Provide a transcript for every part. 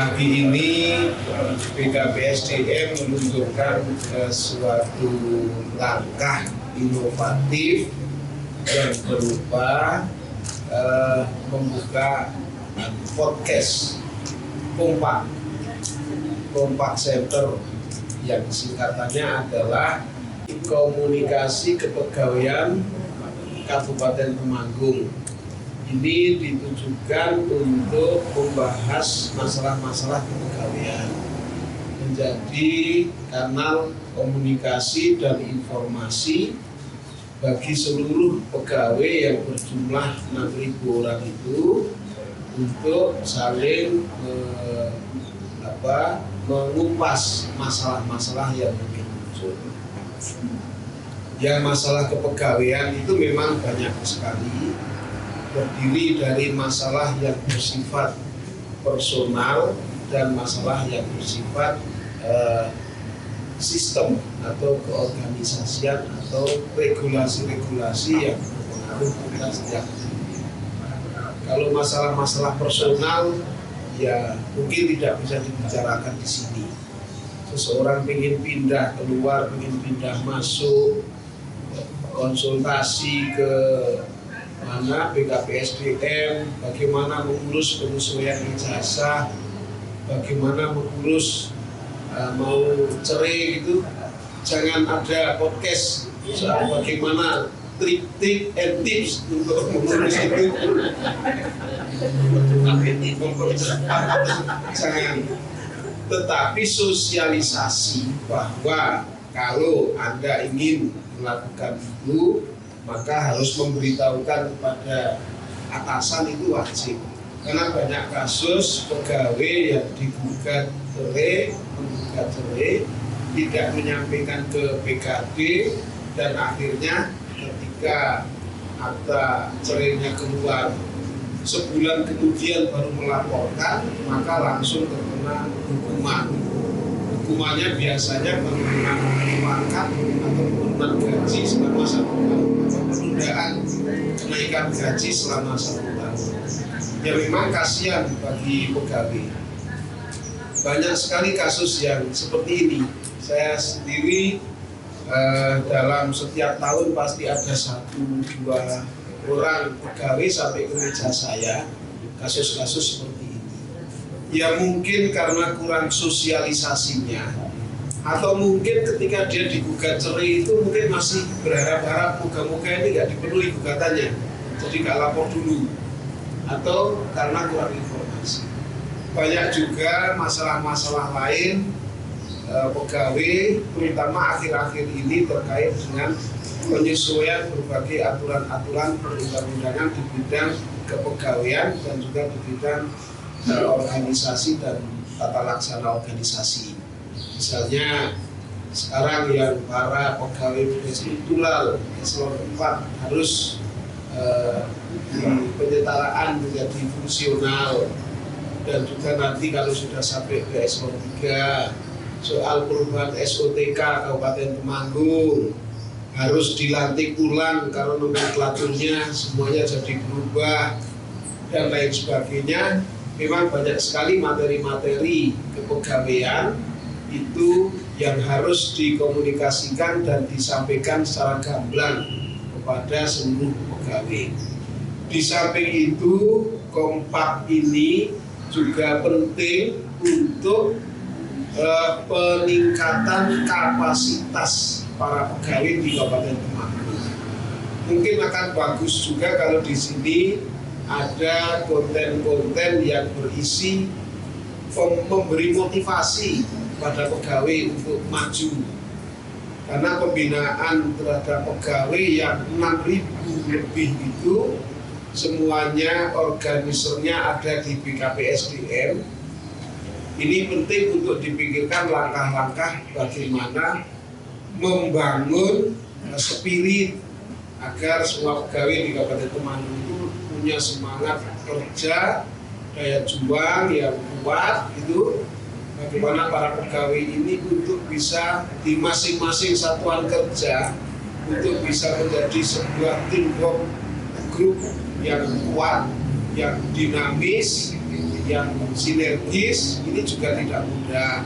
Pagi ini BKPSDM menunjukkan suatu langkah inovatif yang berupa membuka podcast Kompak Center yang singkatannya adalah Komunikasi Kepegawaian Kabupaten Temanggung. Ini ditujukan untuk membahas masalah-masalah kepegawaian, menjadi kanal komunikasi dan informasi bagi seluruh pegawai yang berjumlah 6.000 orang itu untuk saling mengupas masalah-masalah yang mungkin muncul. Yang masalah kepegawaian itu memang banyak sekali, terdiri dari masalah yang bersifat personal dan masalah yang bersifat sistem atau keorganisasian atau regulasi-regulasi yang berpengaruh pada setiap. Kalau masalah-masalah personal ya mungkin tidak bisa dibicarakan di sini. Seseorang ingin pindah keluar, ingin pindah masuk, konsultasi ke mana BKPSDM, bagaimana mengurus penyesuaian ijazah, bagaimana mengurus mau cerai gitu, jangan ada podcast soal bagaimana trik and tips untuk mengurus itu. Jangan, tetapi sosialisasi bahwa kalau Anda ingin melakukan itu maka harus memberitahukan kepada atasan, itu wajib. Karena banyak kasus pegawai yang digugat cerai, tidak menyampaikan ke BKD, dan akhirnya ketika akta cerainya keluar sebulan kemudian baru melaporkan, maka langsung terkena hukuman. Hukumannya biasanya penurunan pangkat atau penurunan gaji selama 1 tahun, penundaan kenaikan gaji selama 1 tahun. Ya memang kasihan bagi pegawai. Banyak sekali kasus yang seperti ini. Saya sendiri dalam setiap tahun pasti ada 1-2 orang pegawai sampai ke meja saya kasus-kasus seperti ini. Ya mungkin karena kurang sosialisasinya, atau mungkin ketika dia digugat cerai itu mungkin masih berharap-harap moga-moga ini nggak dipenuhi gugatannya, jadi nggak lapor dulu, atau karena kurang informasi. Banyak juga masalah-masalah lain pegawai, terutama akhir-akhir ini terkait dengan penyesuaian berbagai aturan-aturan perundang-undangan di bidang kepegawaian dan juga di bidang organisasi dan tata laksana organisasi. Misalnya sekarang yang para pegawai struktural eselon 4 harus penyetaraan menjadi fungsional, dan juga nanti kalau sudah sampai ke eselon 3 soal perubahan SOTK Kabupaten Temanggung harus dilantik ulang karena nomenklaturnya semuanya jadi berubah dan lain sebagainya. Memang banyak sekali materi-materi kepegawaian itu yang harus dikomunikasikan dan disampaikan secara gamblang kepada seluruh pegawai. Di samping itu, Kompak ini juga penting untuk peningkatan kapasitas para pegawai di Kabupaten Temanggung. Mungkin akan bagus juga kalau di sini ada konten-konten yang berisi memberi motivasi pada pegawai untuk maju. Karena pembinaan terhadap pegawai yang 6.000 lebih itu semuanya organisernya ada di BKPSDM. Ini penting untuk dipikirkan langkah-langkah bagaimana membangun spirit agar semua pegawai di Kabupaten Temanggung itu punya semangat kerja, daya juang yang kuat itu. Bagaimana para pegawai ini untuk bisa di masing-masing satuan kerja untuk bisa menjadi sebuah teamwork grup yang kuat, yang dinamis, yang sinergis ini juga tidak mudah.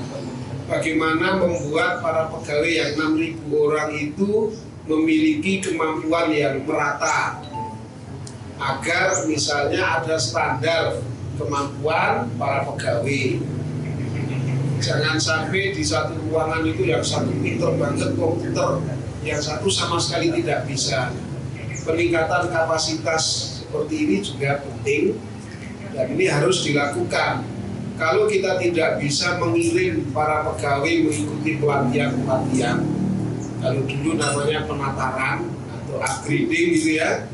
Bagaimana membuat para pegawai yang 6.000 orang itu memiliki kemampuan yang merata, agar misalnya ada standar kemampuan para pegawai. Jangan sampai di satu ruangan itu yang satu pinter banget komputer, yang satu sama sekali tidak bisa. Peningkatan kapasitas seperti ini juga penting dan ini harus dilakukan. Kalau kita tidak bisa mengirim para pegawai mengikuti pelatihan-pelatihan, kalau dulu namanya penataran atau upgrading gitu ya,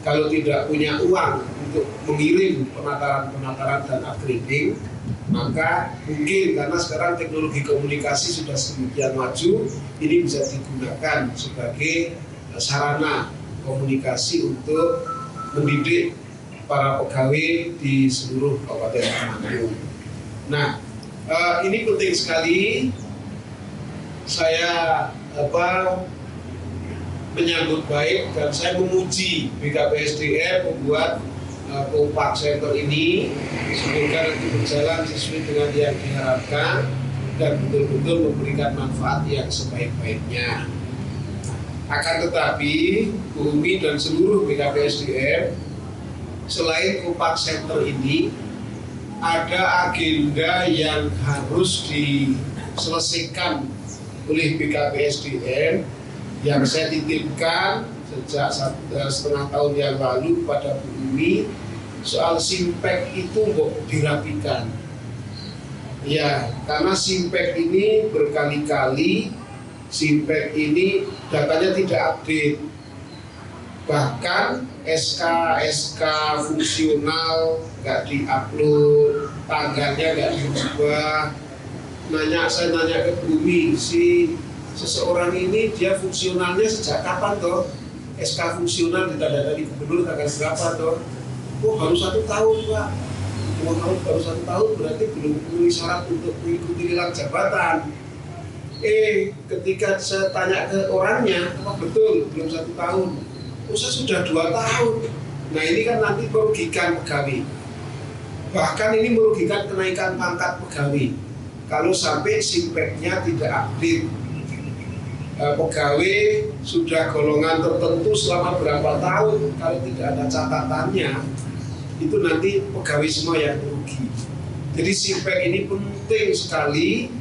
kalau tidak punya uang untuk mengirim penataran dan upgrading, maka mungkin karena sekarang teknologi komunikasi sudah sedemikian maju, ini bisa digunakan sebagai sarana komunikasi untuk mendidik para pegawai di seluruh Kabupaten Temanggung. Nah, ini penting sekali. Saya menyambut baik dan saya memuji BKPSDM membuat Kompak Center ini, semoga nanti berjalan sesuai dengan yang diharapkan dan betul-betul memberikan manfaat yang sebaik-baiknya. Akan tetapi Bu Umi dan seluruh BKPSDM, selain Kompak Center ini ada agenda yang harus diselesaikan oleh BKPSDM yang saya titipkan sejak setengah tahun yang lalu kepada Bu Umi. Soal Simpek itu mau dirapikan ya, karena Simpek ini berkali-kali Simpek ini datanya tidak update, bahkan SK fungsional nggak diupload, tanggalnya nggak diubah. Saya nanya ke Bu Umi, si seseorang ini dia fungsionalnya sejak kapan toh? SK fungsional ditanda dari gubernur tanggal berapa toh? Oh baru 1 tahun Pak. Baru 1 tahun berarti belum memenuhi syarat untuk mengikuti lelang jabatan. Ketika saya tanya ke orangnya, apa betul belum 1 tahun? Oh saya sudah 2 tahun. Nah ini kan nanti merugikan pegawai. Bahkan ini merugikan kenaikan pangkat pegawai. Kalau sampai Simpeknya tidak update, pegawai sudah golongan tertentu selama berapa tahun, kalau tidak ada catatannya, itu nanti pegawai semua yang rugi. Jadi Simpek ini penting sekali,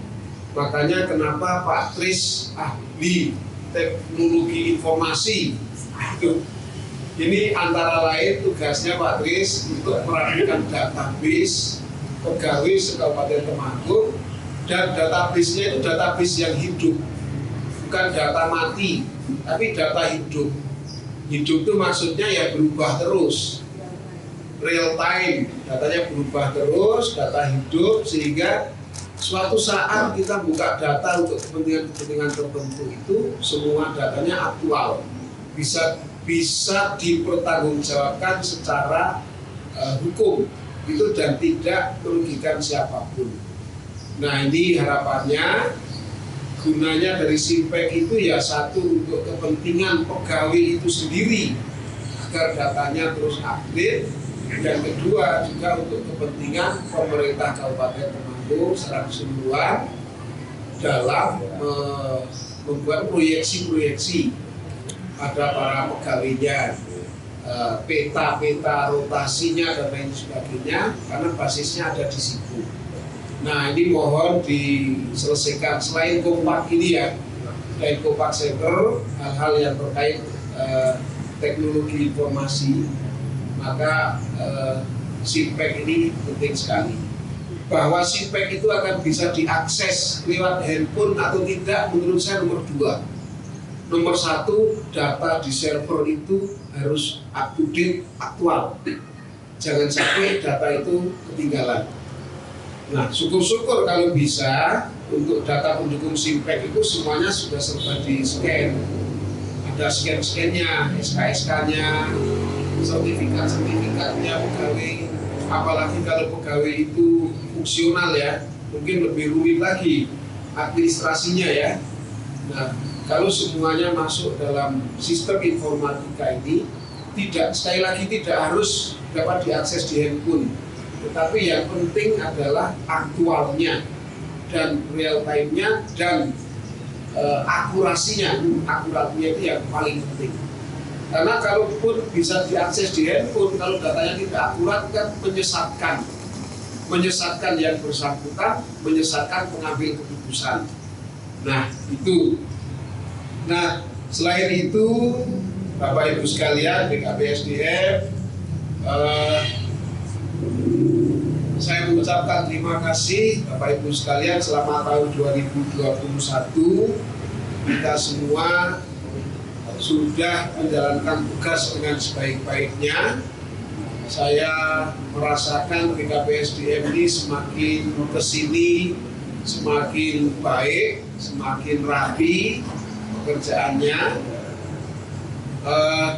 makanya kenapa Pak Tris ahli teknologi informasi itu. Ini antara lain tugasnya Pak Tris untuk merapikan database pegawai se-Kabupaten Temanggung, dan database-nya itu database yang hidup, bukan data mati, tapi data hidup. Hidup itu maksudnya ya berubah terus, real time, datanya berubah terus, data hidup, sehingga suatu saat kita buka data untuk kepentingan-kepentingan tertentu itu semua datanya aktual, bisa dipertanggungjawabkan secara hukum itu dan tidak merugikan siapapun. Nah ini harapannya, gunanya dari Simpek itu ya satu untuk kepentingan pegawai itu sendiri agar datanya terus update, dan kedua juga untuk kepentingan pemerintah Kabupaten Temanggung secara keseluruhan dalam membuat proyeksi-proyeksi pada para pegawainya, peta-peta rotasinya dan lain sebagainya, karena basisnya ada di situ. Nah ini mohon diselesaikan. Selain Kompak ini ya, selain Kompak Center, hal-hal yang terkait teknologi informasi, maka Simpek ini penting sekali. Bahwa Simpek itu akan bisa diakses lewat handphone atau tidak, menurut saya nomor 2. Nomor 1, data di server itu harus up to date, aktual. Jangan sampai data itu ketinggalan. Nah, syukur-syukur kalau bisa untuk data pendukung Simpek itu semuanya sudah serba di-scan. Ada scan-scannya, SK-SK-nya, sertifikat-sertifikatnya pegawai. Apalagi kalau pegawai itu fungsional ya, mungkin lebih rumit lagi administrasinya ya. Nah, kalau semuanya masuk dalam sistem informatika ini, sekali lagi tidak harus dapat diakses di handphone, tetapi yang penting adalah aktualnya dan real time-nya dan akurasinya. Akuratnya itu yang paling penting. Karena kalaupun bisa diakses di handphone, kalau datanya tidak akurat kan menyesatkan yang bersangkutan, menyesatkan pengambil keputusan. Nah itu. Nah selain itu Bapak Ibu sekalian BKPSDM, saya mengucapkan terima kasih Bapak Ibu sekalian selama tahun 2021 kita semua sudah menjalankan tugas dengan sebaik-baiknya. Saya merasakan BKPSDM ini semakin kesini semakin baik, semakin rapi pekerjaannya,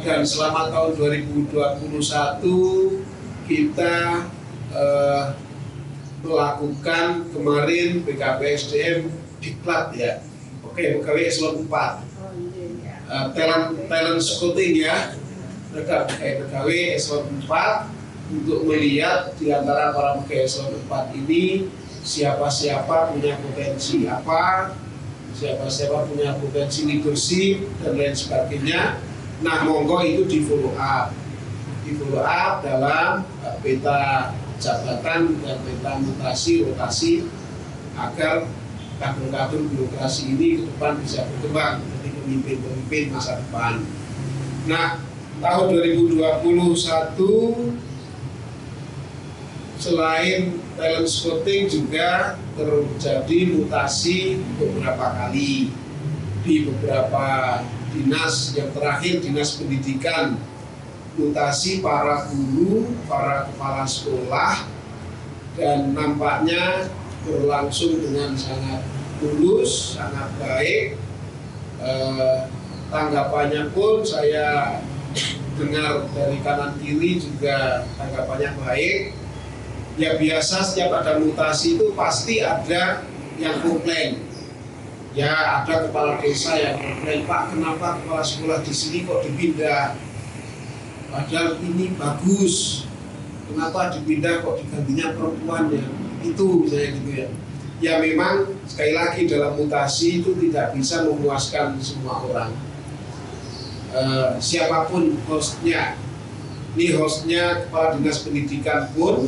dan selama tahun 2021 kita melakukan kemarin BKPSDM diklat ya, pegawai eselon 4. Talent scouting ya, pegawai eselon 4 untuk melihat di antara para pegawai eselon 4 ini siapa-siapa punya potensi apa, siapa-siapa punya potensi leadership dan lain sebagainya. Nah monggo itu di follow up dalam peta jabatan dan peta mutasi rotasi agar kader-kader birokrasi ini ke depan bisa berkembang menjadi pemimpin-pemimpin masa depan. Nah, tahun 2021 selain talent scouting juga terjadi mutasi beberapa kali di beberapa dinas. Yang terakhir dinas pendidikan, mutasi para guru, para kepala sekolah, dan nampaknya berlangsung dengan sangat mulus, sangat baik. Tanggapannya pun saya dengar dari kanan kiri juga tanggapannya baik. Ya biasa setiap ada mutasi itu pasti ada yang komplain. Ya ada kepala desa yang komplain, Pak kenapa kepala sekolah di sini kok dipindah? Padahal ini bagus. Kenapa dipindah kok digantinya perempuan ya? Itu misalnya gitu ya. Ya memang sekali lagi dalam mutasi itu tidak bisa memuaskan semua orang. Siapapun hostnya, ini hostnya kepala dinas pendidikan pun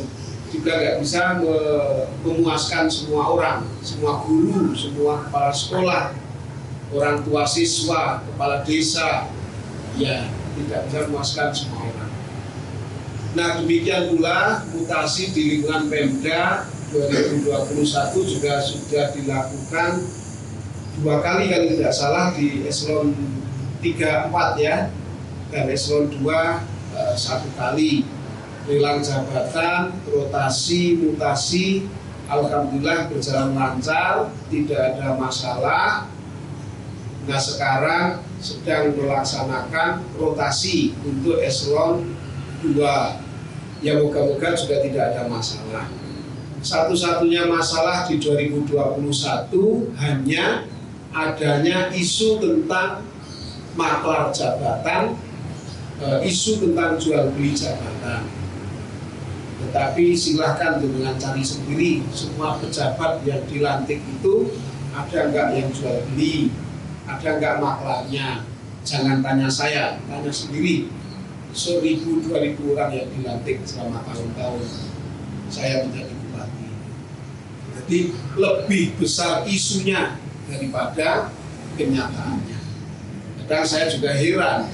juga nggak bisa memuaskan semua orang, semua guru, semua kepala sekolah, orang tua siswa, kepala desa, ya tidak bisa memuaskan semua orang. Nah demikian pula mutasi di lingkungan Pemda 2021 juga sudah dilakukan 2 kali kalau tidak salah di eselon 3, 4 ya, dan eselon 2 1 kali. Lelang jabatan, rotasi, mutasi, alhamdulillah berjalan lancar, tidak ada masalah. Nah sekarang sedang melaksanakan rotasi untuk eselon 2. Ya moga-moga juga tidak ada masalah. Satu-satunya masalah di 2021 hanya adanya isu tentang maklar jabatan, isu tentang jual beli jabatan. Tetapi silahkan dengan cari sendiri, semua pejabat yang dilantik itu ada nggak yang jual beli, ada nggak maklarnya. Jangan tanya saya, tanya sendiri. 1.000-2.000 orang yang dilantik selama tahun-tahun saya menjadi bupati. Jadi lebih besar isunya daripada kenyataannya. Kadang saya juga heran,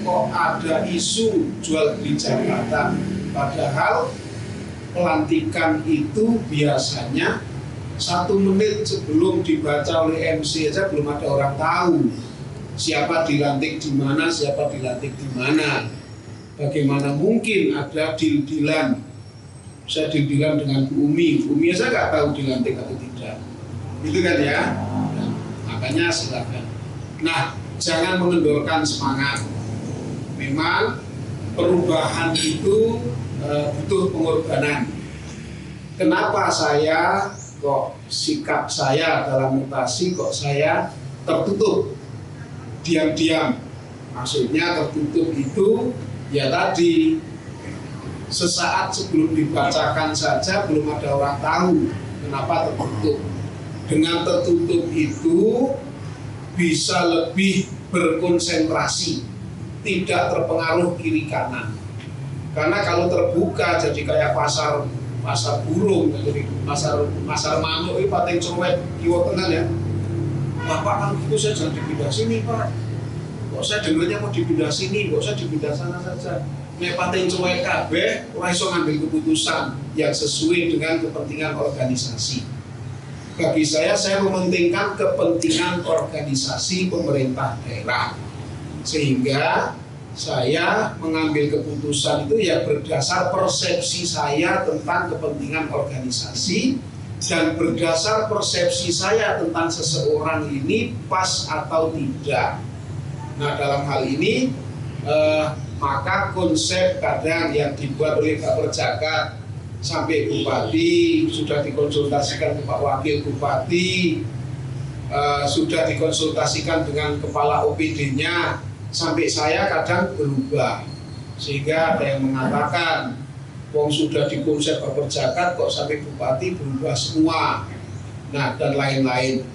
kok ada isu jual beli jabatan, padahal pelantikan itu biasanya 1 menit sebelum dibaca oleh MC aja belum ada orang tahu siapa dilantik di mana, siapa dilantik di mana. Bagaimana mungkin ada deal-dealan, saya deal-dealan dengan Bu Umi saya nggak tahu dilantik atau tidak, itu kan ya. Nah, makanya silakan. Nah, jangan mengendorkan semangat. Memang perubahan itu butuh pengorbanan. Kenapa saya kok sikap saya dalam mutasi kok saya tertutup, diam-diam? Maksudnya tertutup itu ya tadi sesaat sebelum dibacakan saja belum ada orang tahu kenapa tertutup. Dengan tertutup itu bisa lebih berkonsentrasi, tidak terpengaruh kiri kanan. Karena kalau terbuka jadi kayak pasar burung, jadi pasar manuk ini pating cerewet kiwa tengah ya. Bapak kan itu saya jangan dipindah sini Pak. Kok saya dengarnya mau dipindah sini, kok saya dipindah sana saja. Nek pating cerewet kabeh ora iso ngambil keputusan yang sesuai dengan kepentingan organisasi. Bagi saya mementingkan kepentingan organisasi pemerintah daerah. Sehingga saya mengambil keputusan itu ya berdasar persepsi saya tentang kepentingan organisasi dan berdasar persepsi saya tentang seseorang ini pas atau tidak. Nah, dalam hal ini maka konsep kadang yang dibuat oleh Pak Perjakat sampai Bupati sudah dikonsultasikan ke Pak Wakil Bupati, sudah dikonsultasikan dengan kepala OPD-nya, sampai saya kadang berubah, sehingga ada yang mengatakan wong sudah dikonsep Pak Perjakat kok sampai Bupati berubah semua, nah dan lain-lain.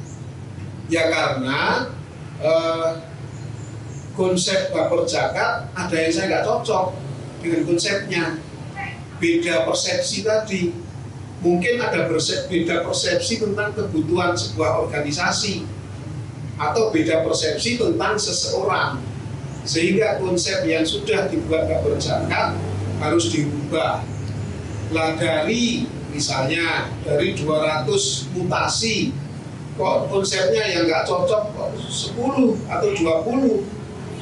Ya karena konsep Pak Perjakat ada yang saya nggak cocok dengan konsepnya. Beda persepsi tadi, mungkin ada beda persepsi tentang kebutuhan sebuah organisasi atau beda persepsi tentang seseorang, sehingga konsep yang sudah dibuat Pak Perjakat harus dirubah. Lah dari misalnya dari 200 mutasi kok konsepnya yang nggak cocok 10 atau 20,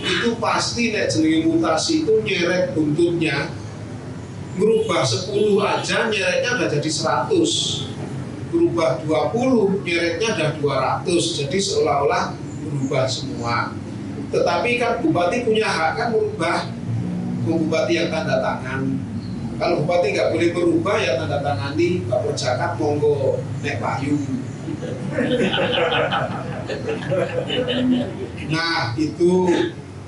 itu pasti nek jenenge mutasi itu nyeret buntutnya. Merubah 10 aja nyeretnya udah jadi 100, berubah 20 nyeretnya udah 200, jadi seolah-olah berubah semua. Tetapi kan Bupati punya hak kan merubah, Bupati yang tanda tangan. Kalau Bupati nggak boleh berubah ya tanda tangani, Pak Perjakat monggo nek payu. Nah itu.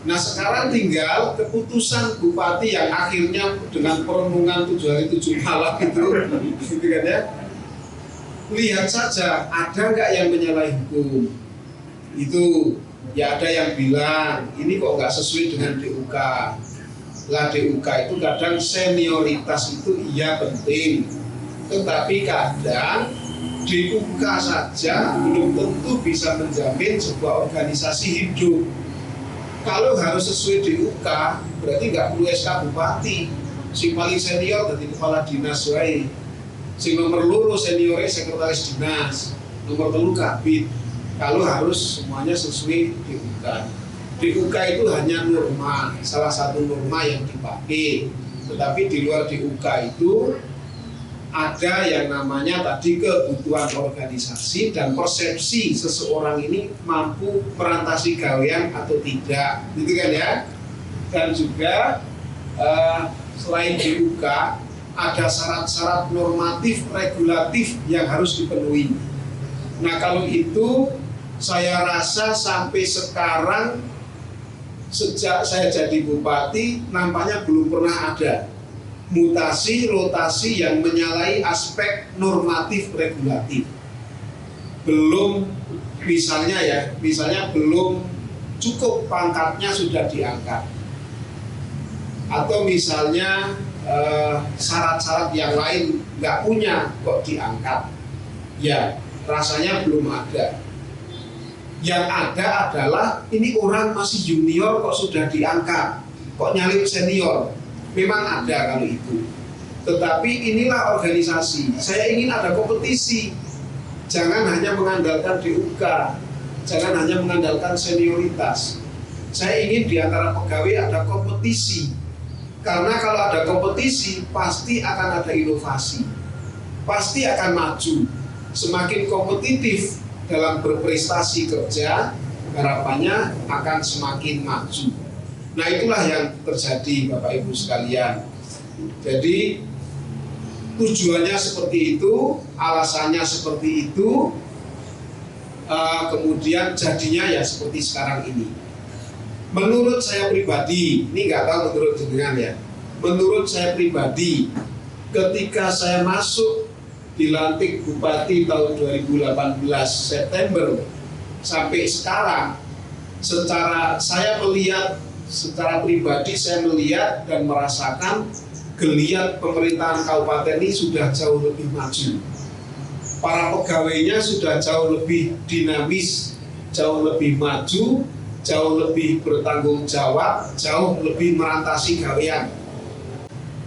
Nah sekarang tinggal keputusan Bupati yang akhirnya dengan perenungan 7 hari 7 malam itu, gitu kan ya. Lihat saja ada nggak yang menyalahi hukum. Itu ya ada yang bilang ini kok nggak sesuai dengan DUK. Lah DUK itu kadang senioritas itu iya penting, tetapi kadang DUK saja belum tentu bisa menjamin sebuah organisasi hidup. Kalau harus sesuai DUK, berarti nggak perlu SK Bupati. Si paling senior dari kepala dinas wae. Si nomor loro seniornya sekretaris dinas, nomor 3 kabit. Kalau harus semuanya sesuai DUK. DUK itu hanya norma, salah satu norma yang dipakai. Tetapi di luar DUK itu ada yang namanya tadi kebutuhan organisasi dan persepsi seseorang ini mampu merantasi gawean atau tidak, gitu kan ya. Dan juga selain DUK ada syarat-syarat normatif regulatif yang harus dipenuhi. Nah kalau itu saya rasa sampai sekarang sejak saya jadi bupati nampaknya belum pernah ada mutasi rotasi yang menyalahi aspek normatif regulatif. Belum misalnya belum cukup pangkatnya sudah diangkat, atau misalnya syarat-syarat yang lain nggak punya kok diangkat, ya rasanya belum ada. Yang ada adalah ini orang masih junior kok sudah diangkat, kok nyalip senior. Memang ada kalau itu, tetapi inilah organisasi. Saya ingin ada kompetisi, jangan hanya mengandalkan DUK, jangan hanya mengandalkan senioritas. Saya ingin di antara pegawai ada kompetisi, karena kalau ada kompetisi pasti akan ada inovasi, pasti akan maju. Semakin kompetitif dalam berprestasi kerja, harapannya akan semakin maju. Nah itulah yang terjadi Bapak Ibu sekalian. Jadi tujuannya seperti itu, alasannya seperti itu, kemudian jadinya ya seperti sekarang ini. Menurut saya pribadi, ini nggak tahu menurut jenengan ya. menurut saya pribadi, ketika saya masuk dilantik Bupati tahun 2018 September sampai sekarang, saya melihat secara pribadi, saya melihat dan merasakan geliat pemerintahan kabupaten ini sudah jauh lebih maju. Para pegawainya sudah jauh lebih dinamis, jauh lebih maju, jauh lebih bertanggung jawab, jauh lebih merantasi gawean.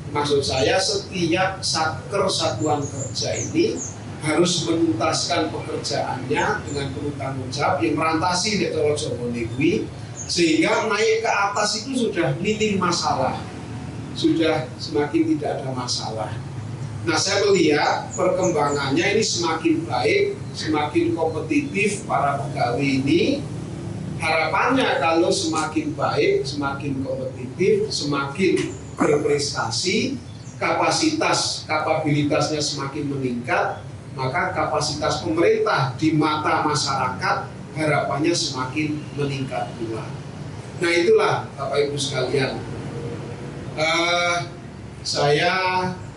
Maksud saya, setiap satker satuan kerja ini harus menuntaskan pekerjaannya dengan penuh tanggung jawab yang merantasi di Jawa Negeri, sehingga naik ke atas itu sudah minim masalah, sudah semakin tidak ada masalah. Nah, saya melihat perkembangannya ini semakin baik, semakin kompetitif para pegawai ini. Harapannya kalau semakin baik, semakin kompetitif, semakin berprestasi, kapabilitasnya semakin meningkat, maka kapasitas pemerintah di mata masyarakat harapannya semakin meningkat pula. Nah, itulah Bapak Ibu sekalian, saya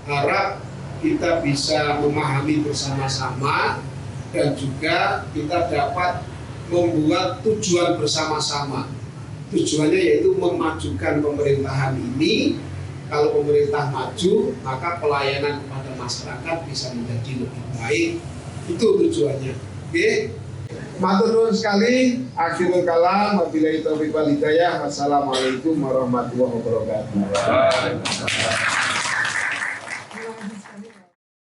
harap kita bisa memahami bersama-sama dan juga kita dapat membuat tujuan bersama-sama. Tujuannya yaitu memajukan pemerintahan ini. Kalau pemerintah maju, maka pelayanan kepada masyarakat bisa menjadi lebih baik. Itu tujuannya. Oke? Matur nuwun sekali. Akhirul kalam, wabillahi taufiq wal hidayah. Wassalamualaikum warahmatullahi wabarakatuh.